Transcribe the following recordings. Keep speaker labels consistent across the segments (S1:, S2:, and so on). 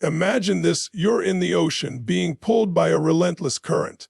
S1: Imagine this: you're in the ocean, being pulled by a relentless current.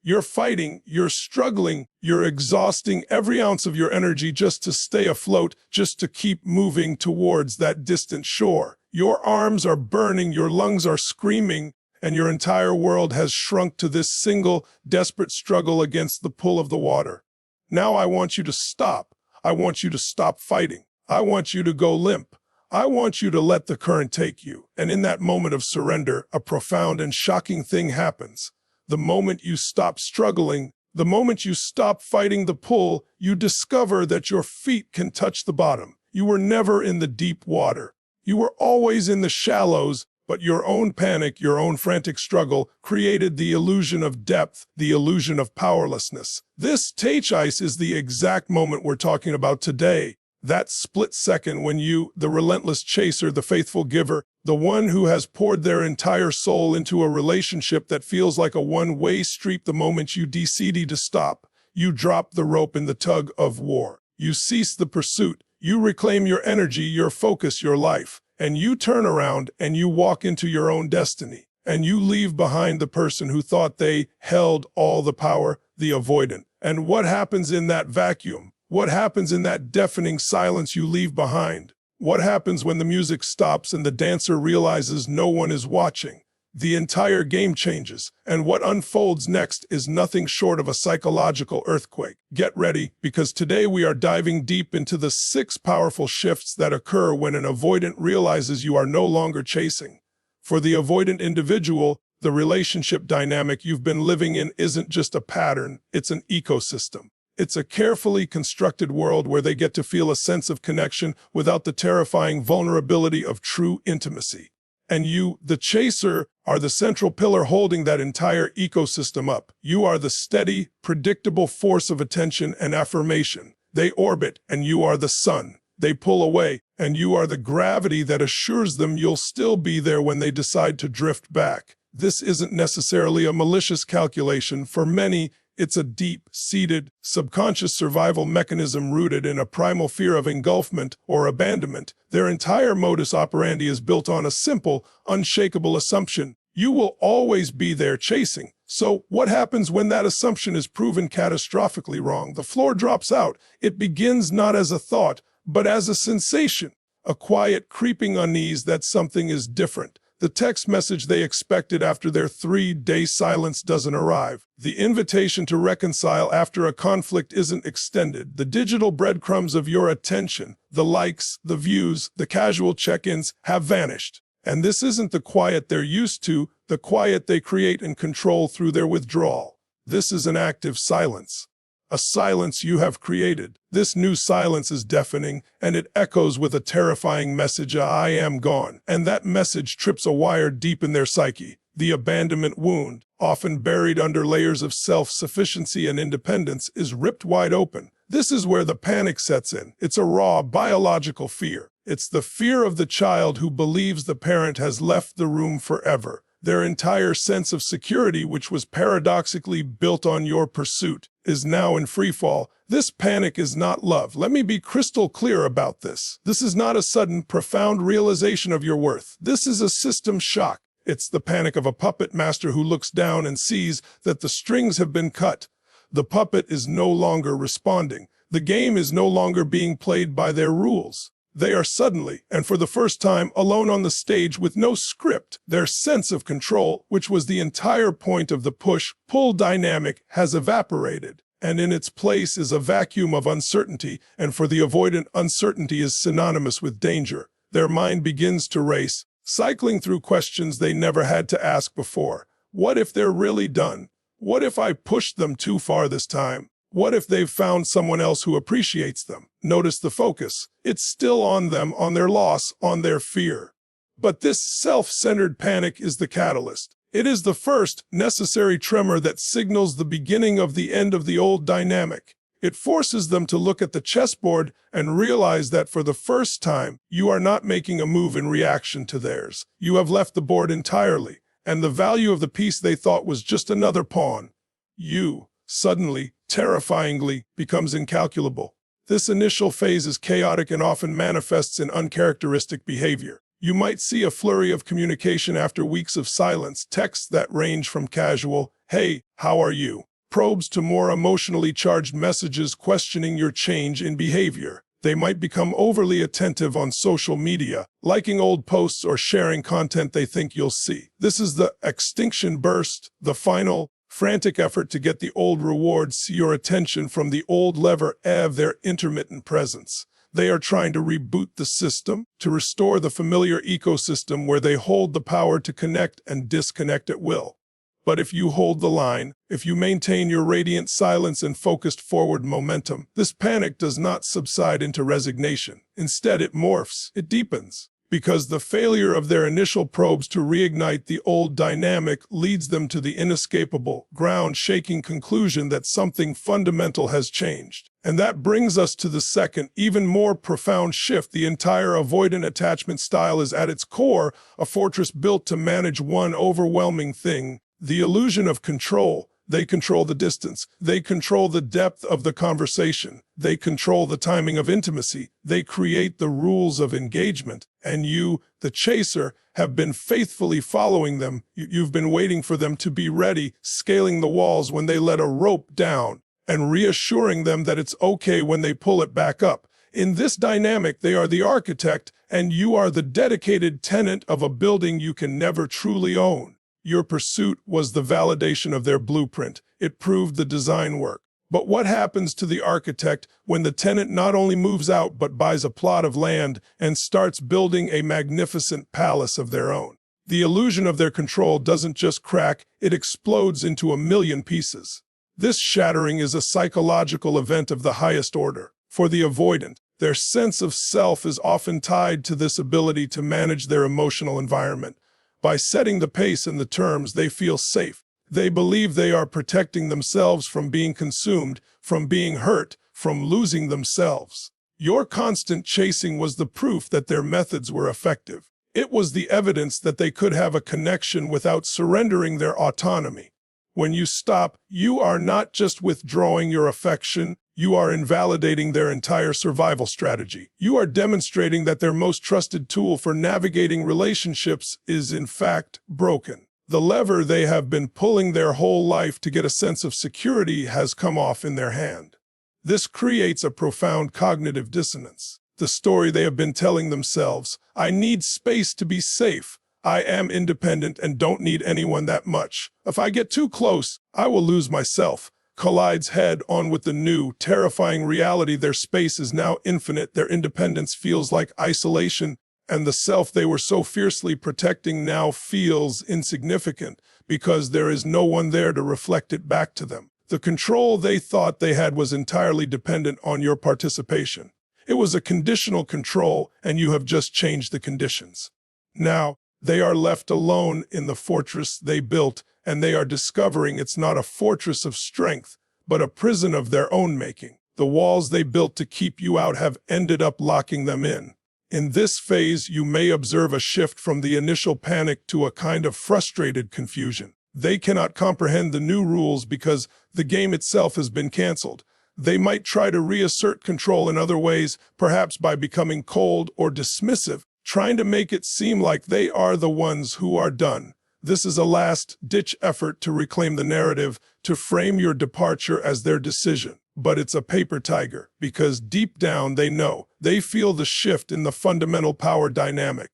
S1: You're fighting, you're struggling, you're exhausting every ounce of your energy just to stay afloat, just to keep moving towards that distant shore. Your arms are burning, your lungs are screaming, and your entire world has shrunk to this single, desperate struggle against the pull of the water. Now I want you to stop. I want you to stop fighting. I want you to go limp. I want you to let the current take you. And in that moment of surrender, a profound and shocking thing happens. The moment you stop struggling, the moment you stop fighting the pull, you discover that your feet can touch the bottom. You were never in the deep water. You were always in the shallows, but your own panic, your own frantic struggle created the illusion of depth, the illusion of powerlessness. This ice is the exact moment we're talking about today. That split second when you, the relentless chaser, the faithful giver, the one who has poured their entire soul into a relationship that feels like a one-way street, the moment you decide to stop, you drop the rope in the tug of war. You cease the pursuit, you reclaim your energy, your focus, your life, and you turn around and you walk into your own destiny. And you leave behind the person who thought they held all the power, the avoidant. And what happens in that vacuum? What happens in that deafening silence you leave behind? What happens when the music stops and the dancer realizes no one is watching? The entire game changes, and what unfolds next is nothing short of a psychological earthquake. Get ready, because today we are diving deep into the 6 powerful shifts that occur when an avoidant realizes you are no longer chasing. For the avoidant individual, the relationship dynamic you've been living in isn't just a pattern, it's an ecosystem. It's a carefully constructed world where they get to feel a sense of connection without the terrifying vulnerability of true intimacy. And you, the chaser, are the central pillar holding that entire ecosystem up. You are the steady, predictable force of attention and affirmation. They orbit, and you are the sun. They pull away, and you are the gravity that assures them you'll still be there when they decide to drift back. This isn't necessarily a malicious calculation. For many, it's a deep-seated, subconscious survival mechanism rooted in a primal fear of engulfment or abandonment. Their entire modus operandi is built on a simple, unshakable assumption: you will always be there chasing. So what happens when that assumption is proven catastrophically wrong? The floor drops out. It begins not as a thought, but as a sensation, a quiet creeping unease that something is different. The text message they expected after their 3-day silence doesn't arrive. The invitation to reconcile after a conflict isn't extended. The digital breadcrumbs of your attention, the likes, the views, the casual check-ins have vanished. And this isn't the quiet they're used to, the quiet they create and control through their withdrawal. This is an active silence. A silence you have created. This new silence is deafening, and it echoes with a terrifying message: I am gone. And that message trips a wire deep in their psyche. The abandonment wound, often buried under layers of self-sufficiency and independence, is ripped wide open. This is where the panic sets in. It's a raw, biological fear. It's the fear of the child who believes the parent has left the room forever. Their entire sense of security, which was paradoxically built on your pursuit, is now in freefall. This panic is not love. Let me be crystal clear about this. This is not a sudden, profound realization of your worth. This is a system shock. It's the panic of a puppet master who looks down and sees that the strings have been cut. The puppet is no longer responding. The game is no longer being played by their rules. They are suddenly, and for the first time, alone on the stage with no script. Their sense of control, which was the entire point of the push-pull dynamic, has evaporated, and in its place is a vacuum of uncertainty, and for the avoidant, uncertainty is synonymous with danger. Their mind begins to race, cycling through questions they never had to ask before. What if they're really done? What if I pushed them too far this time? What if they've found someone else who appreciates them? Notice the focus. It's still on them, on their loss, on their fear. But this self-centered panic is the catalyst. It is the first necessary tremor that signals the beginning of the end of the old dynamic. It forces them to look at the chessboard and realize that for the first time, you are not making a move in reaction to theirs. You have left the board entirely, and the value of the piece they thought was just another pawn. You, suddenly, terrifyingly, becomes incalculable. This initial phase is chaotic and often manifests in uncharacteristic behavior. You might see a flurry of communication after weeks of silence, texts that range from casual, "Hey, how are you?" probes to more emotionally charged messages questioning your change in behavior. They might become overly attentive on social media, liking old posts or sharing content they think you'll see. This is the extinction burst, the final, frantic effort to get the old rewards, your attention from the old lever of their intermittent presence. They are trying to reboot the system, to restore the familiar ecosystem where they hold the power to connect and disconnect at will. But if you hold the line, if you maintain your radiant silence and focused forward momentum, this panic does not subside into resignation. Instead, it morphs, it deepens, because the failure of their initial probes to reignite the old dynamic leads them to the inescapable, ground-shaking conclusion that something fundamental has changed. And that brings us to the second, even more profound shift. The entire avoidant attachment style is at its core a fortress built to manage one overwhelming thing: the illusion of control. They control the distance. They control the depth of the conversation. They control the timing of intimacy. They create the rules of engagement. And you, the chaser, have been faithfully following them. You've been waiting for them to be ready, scaling the walls when they let a rope down, and reassuring them that it's okay when they pull it back up. In this dynamic, they are the architect, and you are the dedicated tenant of a building you can never truly own. Your pursuit was the validation of their blueprint. It proved the design work. But what happens to the architect when the tenant not only moves out but buys a plot of land and starts building a magnificent palace of their own? The illusion of their control doesn't just crack, it explodes into a million pieces. This shattering is a psychological event of the highest order. For the avoidant, their sense of self is often tied to this ability to manage their emotional environment. By setting the pace and the terms, they feel safe. They believe they are protecting themselves from being consumed, from being hurt, from losing themselves. Your constant chasing was the proof that their methods were effective. It was the evidence that they could have a connection without surrendering their autonomy. When you stop, you are not just withdrawing your affection, you are invalidating their entire survival strategy. You are demonstrating that their most trusted tool for navigating relationships is, in fact, broken. The lever they have been pulling their whole life to get a sense of security has come off in their hand. This creates a profound cognitive dissonance. The story they have been telling themselves, "I need space to be safe. I am independent and don't need anyone that much. If I get too close, I will lose myself," collides head-on with the new, terrifying reality. Their space is now infinite, their independence feels like isolation, and the self they were so fiercely protecting now feels insignificant because there is no one there to reflect it back to them. The control they thought they had was entirely dependent on your participation. It was a conditional control, and you have just changed the conditions. Now, they are left alone in the fortress they built, and they are discovering it's not a fortress of strength, but a prison of their own making. The walls they built to keep you out have ended up locking them in. In this phase, you may observe a shift from the initial panic to a kind of frustrated confusion. They cannot comprehend the new rules because the game itself has been canceled. They might try to reassert control in other ways, perhaps by becoming cold or dismissive, trying to make it seem like they are the ones who are done. This is a last-ditch effort to reclaim the narrative, to frame your departure as their decision. But it's a paper tiger, because deep down they know, they feel the shift in the fundamental power dynamic.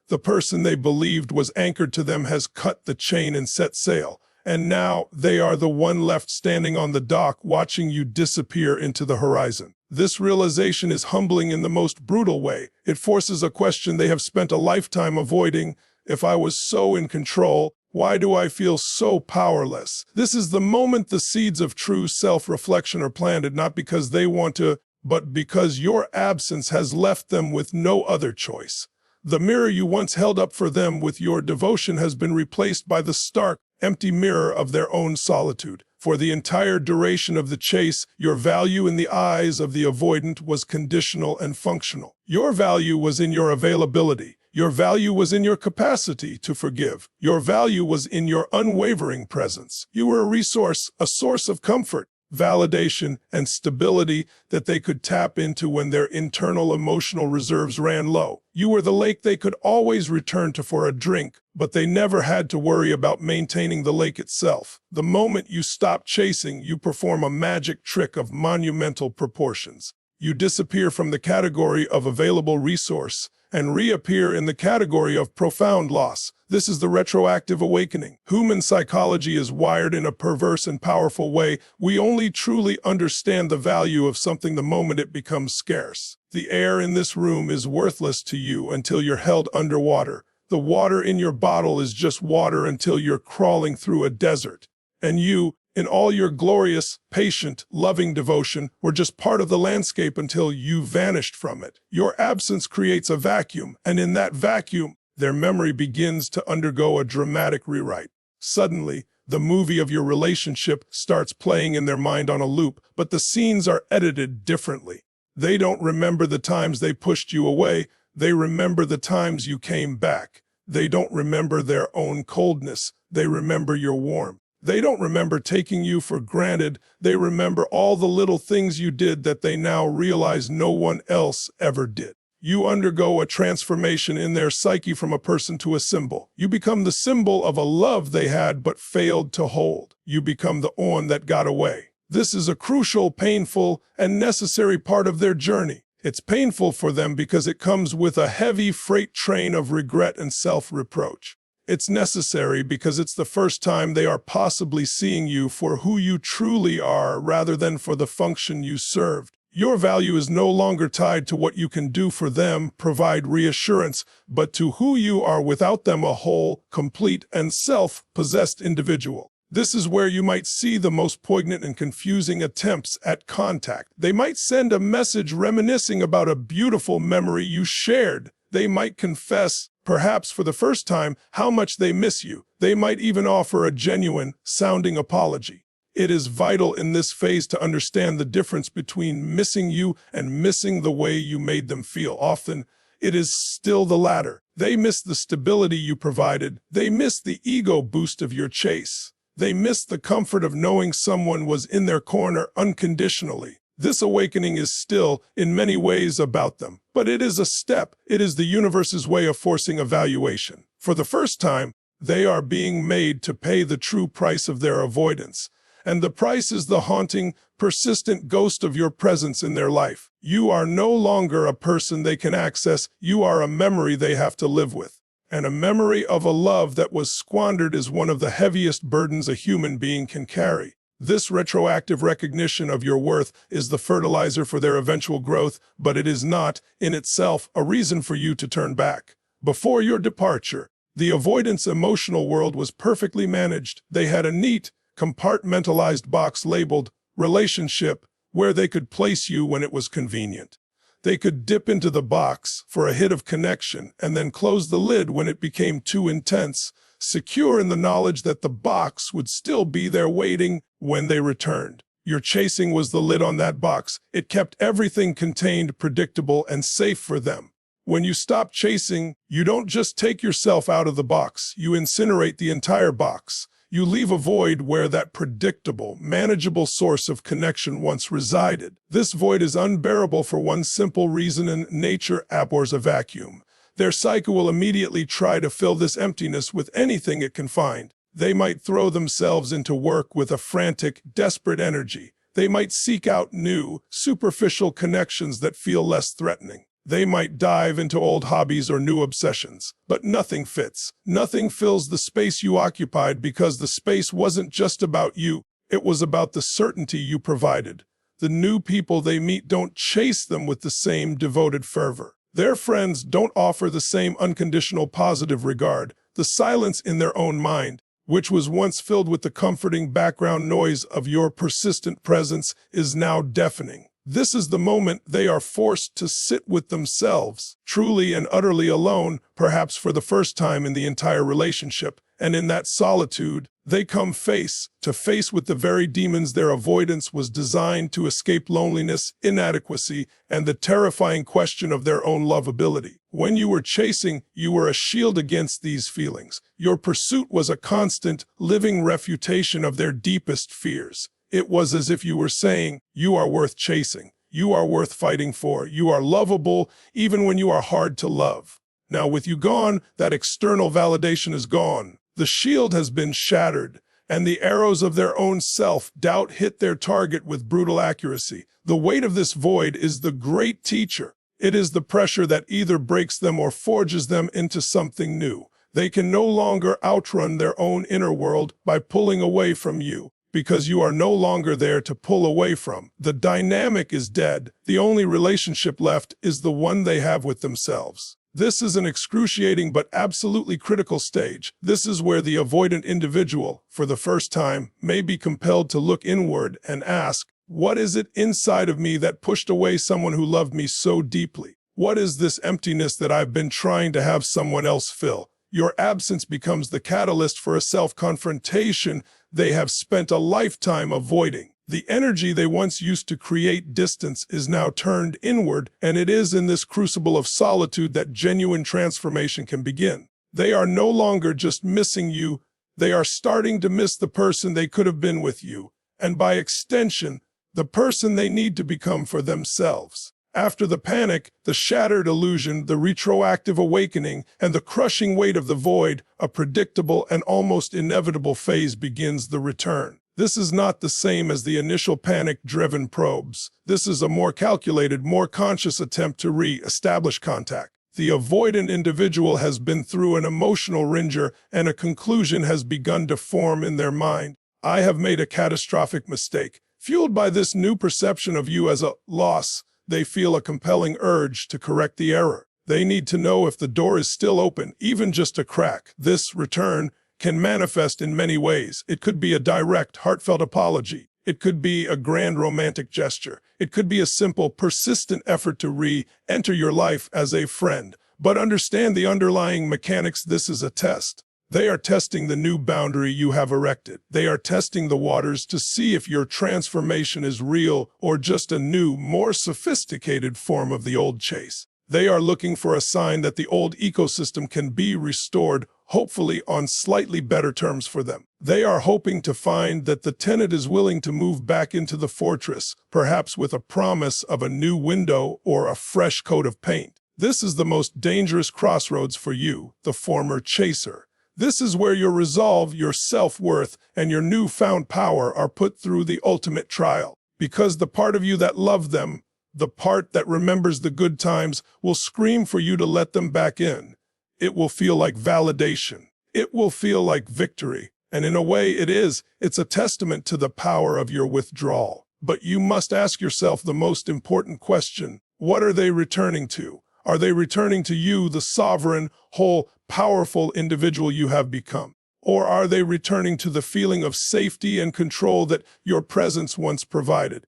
S1: The person they believed was anchored to them has cut the chain and set sail, and now they are the one left standing on the dock watching you disappear into the horizon. This realization is humbling in the most brutal way. It forces a question they have spent a lifetime avoiding. If I was so in control, why do I feel so powerless? This is the moment the seeds of true self-reflection are planted, not because they want to, but because your absence has left them with no other choice. The mirror you once held up for them with your devotion has been replaced by the stark, empty mirror of their own solitude. For the entire duration of the chase, your value in the eyes of the avoidant was conditional and functional. Your value was in your availability. Your value was in your capacity to forgive. Your value was in your unwavering presence. You were a resource, a source of comfort. validation, and stability that they could tap into when their internal emotional reserves ran low. You were the lake they could always return to for a drink, but they never had to worry about maintaining the lake itself. The moment you stop chasing, you perform a magic trick of monumental proportions. You disappear from the category of available resource and reappear in the category of profound loss. This is the retroactive awakening. Human psychology is wired in a perverse and powerful way. We only truly understand the value of something the moment it becomes scarce. The air in this room is worthless to you until you're held underwater. The water in your bottle is just water until you're crawling through a desert. And you, in all your glorious, patient, loving devotion, were just part of the landscape until you vanished from it. Your absence creates a vacuum, and in that vacuum, their memory begins to undergo a dramatic rewrite. Suddenly, the movie of your relationship starts playing in their mind on a loop, but the scenes are edited differently. They don't remember the times they pushed you away. They remember the times you came back. They don't remember their own coldness. They remember your warmth. They don't remember taking you for granted. They remember all the little things you did that they now realize no one else ever did. You undergo a transformation in their psyche from a person to a symbol. You become the symbol of a love they had but failed to hold. You become the one that got away. This is a crucial, painful, and necessary part of their journey. It's painful for them because it comes with a heavy freight train of regret and self-reproach. It's necessary because it's the first time they are possibly seeing you for who you truly are rather than for the function you served. Your value is no longer tied to what you can do for them, provide reassurance, but to who you are without them, a whole, complete, and self-possessed individual. This is where you might see the most poignant and confusing attempts at contact. They might send a message reminiscing about a beautiful memory you shared. They might confess, perhaps for the first time, how much they miss you. They might even offer a genuine sounding apology. It is vital in this phase to understand the difference between missing you and missing the way you made them feel. Often, it is still the latter. They miss the stability you provided. They miss the ego boost of your chase. They miss the comfort of knowing someone was in their corner unconditionally. This awakening is still, in many ways, about them. But it is a step. It is the universe's way of forcing evaluation. For the first time, they are being made to pay the true price of their avoidance. And the price is the haunting, persistent ghost of your presence in their life. You are no longer a person they can access. You are a memory they have to live with. And a memory of a love that was squandered is one of the heaviest burdens a human being can carry. This retroactive recognition of your worth is the fertilizer for their eventual growth, but it is not, in itself, a reason for you to turn back. Before your departure, the avoidance emotional world was perfectly managed. They had a neat, compartmentalized box labeled relationship where they could place you when it was convenient. They could dip into the box for a hit of connection and then close the lid when it became too intense, secure in the knowledge that the box would still be there waiting when they returned. Your chasing was the lid on that box. It kept everything contained, predictable, and safe for them. When you stop chasing, you don't just take yourself out of the box, you incinerate the entire box. You leave a void where that predictable, manageable source of connection once resided. This void is unbearable for one simple reason, and nature abhors a vacuum. Their psyche will immediately try to fill this emptiness with anything it can find. They might throw themselves into work with a frantic, desperate energy. They might seek out new, superficial connections that feel less threatening. They might dive into old hobbies or new obsessions, but nothing fits. Nothing fills the space you occupied because the space wasn't just about you. It was about the certainty you provided. The new people they meet don't chase them with the same devoted fervor. Their friends don't offer the same unconditional positive regard. The silence in their own mind, which was once filled with the comforting background noise of your persistent presence, is now deafening. This is the moment they are forced to sit with themselves, truly and utterly alone, perhaps for the first time in the entire relationship. And in that solitude, they come face to face with the very demons their avoidance was designed to escape: loneliness, inadequacy, and the terrifying question of their own lovability. When you were chasing, you were a shield against these feelings. Your pursuit was a constant, living refutation of their deepest fears. It was as if you were saying, you are worth chasing. You are worth fighting for. You are lovable, even when you are hard to love. Now, with you gone, that external validation is gone. The shield has been shattered, and the arrows of their own self-doubt hit their target with brutal accuracy. The weight of this void is the great teacher. It is the pressure that either breaks them or forges them into something new. They can no longer outrun their own inner world by pulling away from you, because you are no longer there to pull away from. The dynamic is dead. The only relationship left is the one they have with themselves. This is an excruciating but absolutely critical stage. This is where the avoidant individual, for the first time, may be compelled to look inward and ask, what is it inside of me that pushed away someone who loved me so deeply? What is this emptiness that I've been trying to have someone else fill? Your absence becomes the catalyst for a self-confrontation they have spent a lifetime avoiding. The energy they once used to create distance is now turned inward, and it is in this crucible of solitude that genuine transformation can begin. They are no longer just missing you, they are starting to miss the person they could have been with you, and by extension, the person they need to become for themselves. After the panic, the shattered illusion, the retroactive awakening, and the crushing weight of the void, a predictable and almost inevitable phase begins: the return. This is not the same as the initial panic-driven probes. This is a more calculated, more conscious attempt to re-establish contact. The avoidant individual has been through an emotional ringer, and a conclusion has begun to form in their mind. I have made a catastrophic mistake. Fueled by this new perception of you as a loss, they feel a compelling urge to correct the error. They need to know if the door is still open, even just a crack. This return can manifest in many ways. It could be a direct, heartfelt apology. It could be a grand romantic gesture. It could be a simple, persistent effort to re-enter your life as a friend. But understand the underlying mechanics. This is a test. They are testing the new boundary you have erected. They are testing the waters to see if your transformation is real or just a new, more sophisticated form of the old chase. They are looking for a sign that the old ecosystem can be restored, hopefully on slightly better terms for them. They are hoping to find that the tenant is willing to move back into the fortress, perhaps with a promise of a new window or a fresh coat of paint. This is the most dangerous crossroads for you, the former chaser. This is where your resolve, your self-worth, and your newfound power are put through the ultimate trial. Because the part of you that loved them, the part that remembers the good times, will scream for you to let them back in. It will feel like validation. It will feel like victory. And in a way it is. It's a testament to the power of your withdrawal. But you must ask yourself the most important question. What are they returning to? Are they returning to you, the sovereign, whole, powerful individual you have become? Or are they returning to the feeling of safety and control that your presence once provided?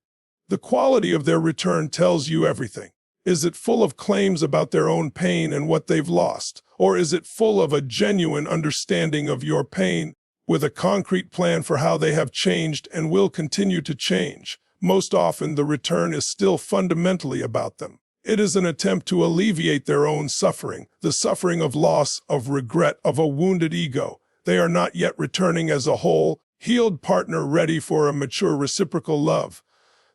S1: The quality of their return tells you everything. Is it full of claims about their own pain and what they've lost? Or is it full of a genuine understanding of your pain, with a concrete plan for how they have changed and will continue to change? Most often, the return is still fundamentally about them. It is an attempt to alleviate their own suffering, the suffering of loss, of regret, of a wounded ego. They are not yet returning as a whole, healed partner ready for a mature reciprocal love.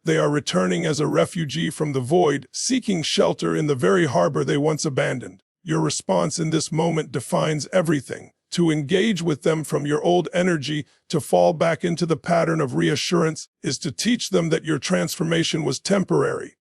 S1: They are returning as a refugee from the void, seeking shelter in the very harbor they once abandoned. Your response in this moment defines everything. To engage with them from your old energy, to fall back into the pattern of reassurance, is to teach them that your transformation was temporary.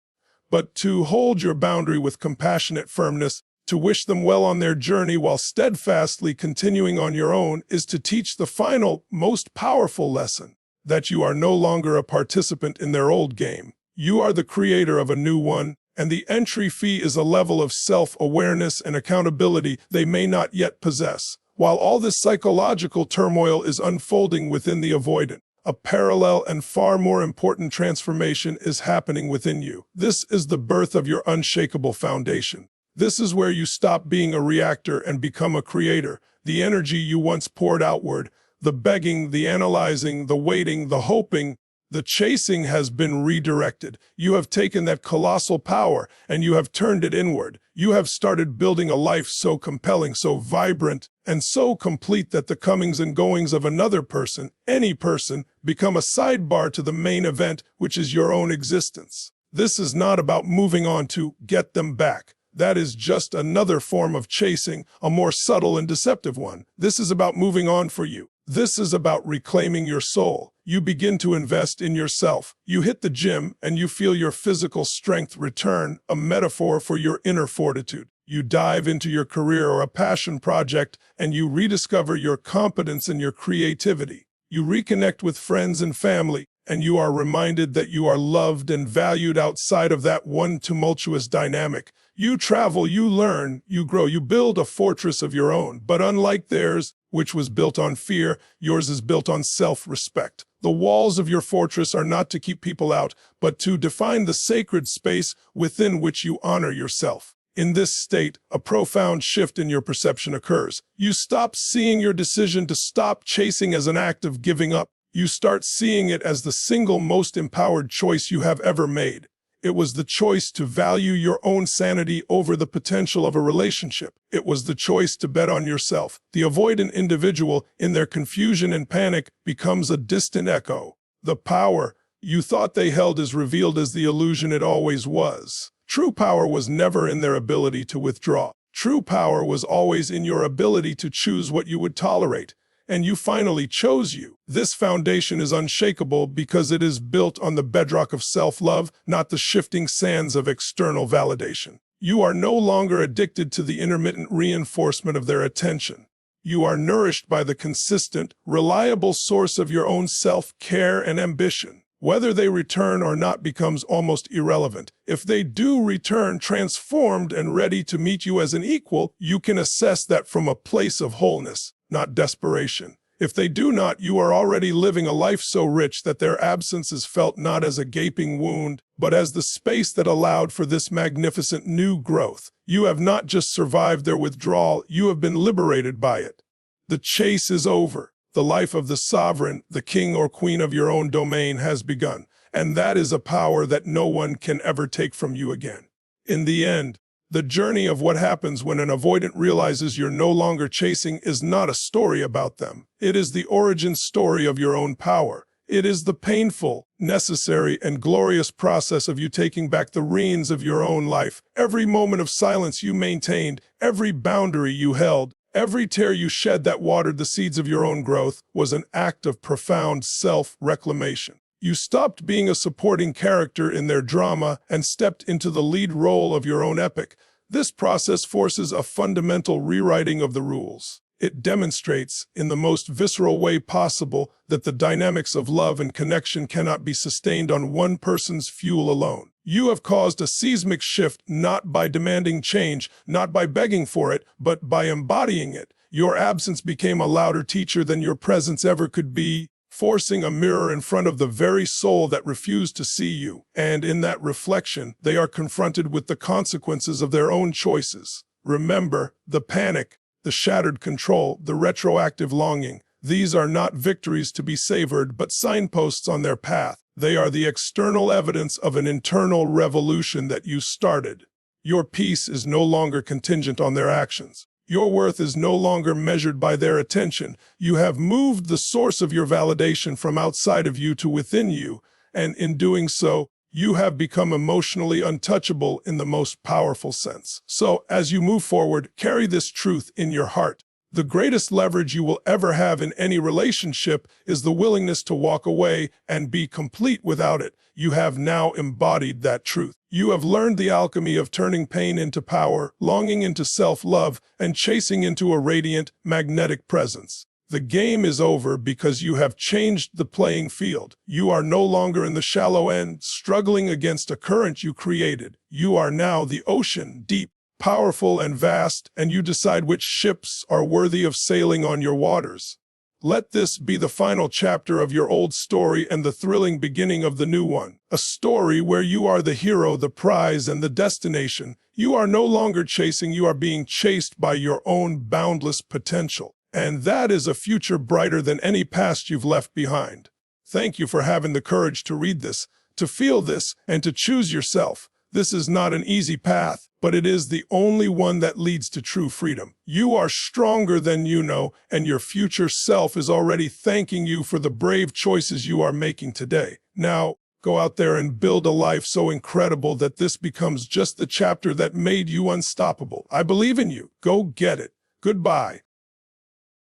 S1: But to hold your boundary with compassionate firmness, to wish them well on their journey while steadfastly continuing on your own, is to teach the final, most powerful lesson, that you are no longer a participant in their old game. You are the creator of a new one, and the entry fee is a level of self-awareness and accountability they may not yet possess. While all this psychological turmoil is unfolding within the avoidant, a parallel and far more important transformation is happening within you. This is the birth of your unshakable foundation. This is where you stop being a reactor and become a creator. The energy you once poured outward, the begging, the analyzing, the waiting, the hoping, The chasing has been redirected. You have taken that colossal power and you have turned it inward. You have started building a life so compelling, so vibrant, and so complete that the comings and goings of another person, any person, become a sidebar to the main event, which is your own existence. This is not about moving on to get them back. That is just another form of chasing, a more subtle and deceptive one. This is about moving on for you. This is about reclaiming your soul. You begin to invest in yourself. You hit the gym and you feel your physical strength return, a metaphor for your inner fortitude. You dive into your career or a passion project and you rediscover your competence and your creativity. You reconnect with friends and family, and you are reminded that you are loved and valued outside of that one tumultuous dynamic. You travel, you learn, you grow, you build a fortress of your own. But unlike theirs, which was built on fear, yours is built on self-respect. The walls of your fortress are not to keep people out, but to define the sacred space within which you honor yourself. In this state, a profound shift in your perception occurs. You stop seeing your decision to stop chasing as an act of giving up. You start seeing it as the single most empowered choice you have ever made. It was the choice to value your own sanity over the potential of a relationship. It was the choice to bet on yourself. The avoidant individual, in their confusion and panic, becomes a distant echo. The power you thought they held is revealed as the illusion it always was. True power was never in their ability to withdraw. True power was always in your ability to choose what you would tolerate. And you finally chose you. This foundation is unshakable because it is built on the bedrock of self-love, not the shifting sands of external validation. You are no longer addicted to the intermittent reinforcement of their attention. You are nourished by the consistent, reliable source of your own self-care and ambition. Whether they return or not becomes almost irrelevant. If they do return transformed and ready to meet you as an equal, you can assess that from a place of wholeness, not desperation. If they do not, you are already living a life so rich that their absence is felt not as a gaping wound, but as the space that allowed for this magnificent new growth. You have not just survived their withdrawal, you have been liberated by it. The chase is over. The life of the sovereign, the king or queen of your own domain has begun, and that is a power that no one can ever take from you again. In the end, the journey of what happens when an avoidant realizes you're no longer chasing is not a story about them. It is the origin story of your own power. It is the painful, necessary, and glorious process of you taking back the reins of your own life. Every moment of silence you maintained, every boundary you held, every tear you shed that watered the seeds of your own growth was an act of profound self-reclamation. You stopped being a supporting character in their drama and stepped into the lead role of your own epic. This process forces a fundamental rewriting of the rules. It demonstrates, in the most visceral way possible, that the dynamics of love and connection cannot be sustained on one person's fuel alone. You have caused a seismic shift not by demanding change, not by begging for it, but by embodying it. Your absence became a louder teacher than your presence ever could be, forcing a mirror in front of the very soul that refused to see you. And in that reflection, they are confronted with the consequences of their own choices. Remember, the panic, the shattered control, the retroactive longing. These are not victories to be savored, but signposts on their path. They are the external evidence of an internal revolution that you started. Your peace is no longer contingent on their actions. Your worth is no longer measured by their attention. You have moved the source of your validation from outside of you to within you, and in doing so, you have become emotionally untouchable in the most powerful sense. So, as you move forward, carry this truth in your heart. The greatest leverage you will ever have in any relationship is the willingness to walk away and be complete without it. You have now embodied that truth. You have learned the alchemy of turning pain into power, longing into self-love, and chasing into a radiant, magnetic presence. The game is over because you have changed the playing field. You are no longer in the shallow end, struggling against a current you created. You are now the ocean, deep, powerful, and vast, and you decide which ships are worthy of sailing on your waters. Let this be the final chapter of your old story and the thrilling beginning of the new one. A story where you are the hero, the prize, and the destination. You are no longer chasing, you are being chased by your own boundless potential. And that is a future brighter than any past you've left behind. Thank you for having the courage to read this, to feel this, and to choose yourself. This is not an easy path, but it is the only one that leads to true freedom. You are stronger than you know, and your future self is already thanking you for the brave choices you are making today. Now, go out there and build a life so incredible that this becomes just the chapter that made you unstoppable. I believe in you. Go get it. Goodbye.